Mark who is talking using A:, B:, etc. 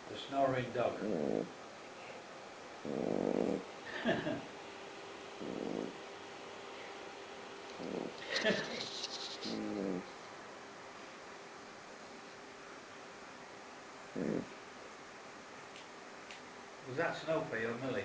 A: The snoring dog. Was that Snoopy or Millie?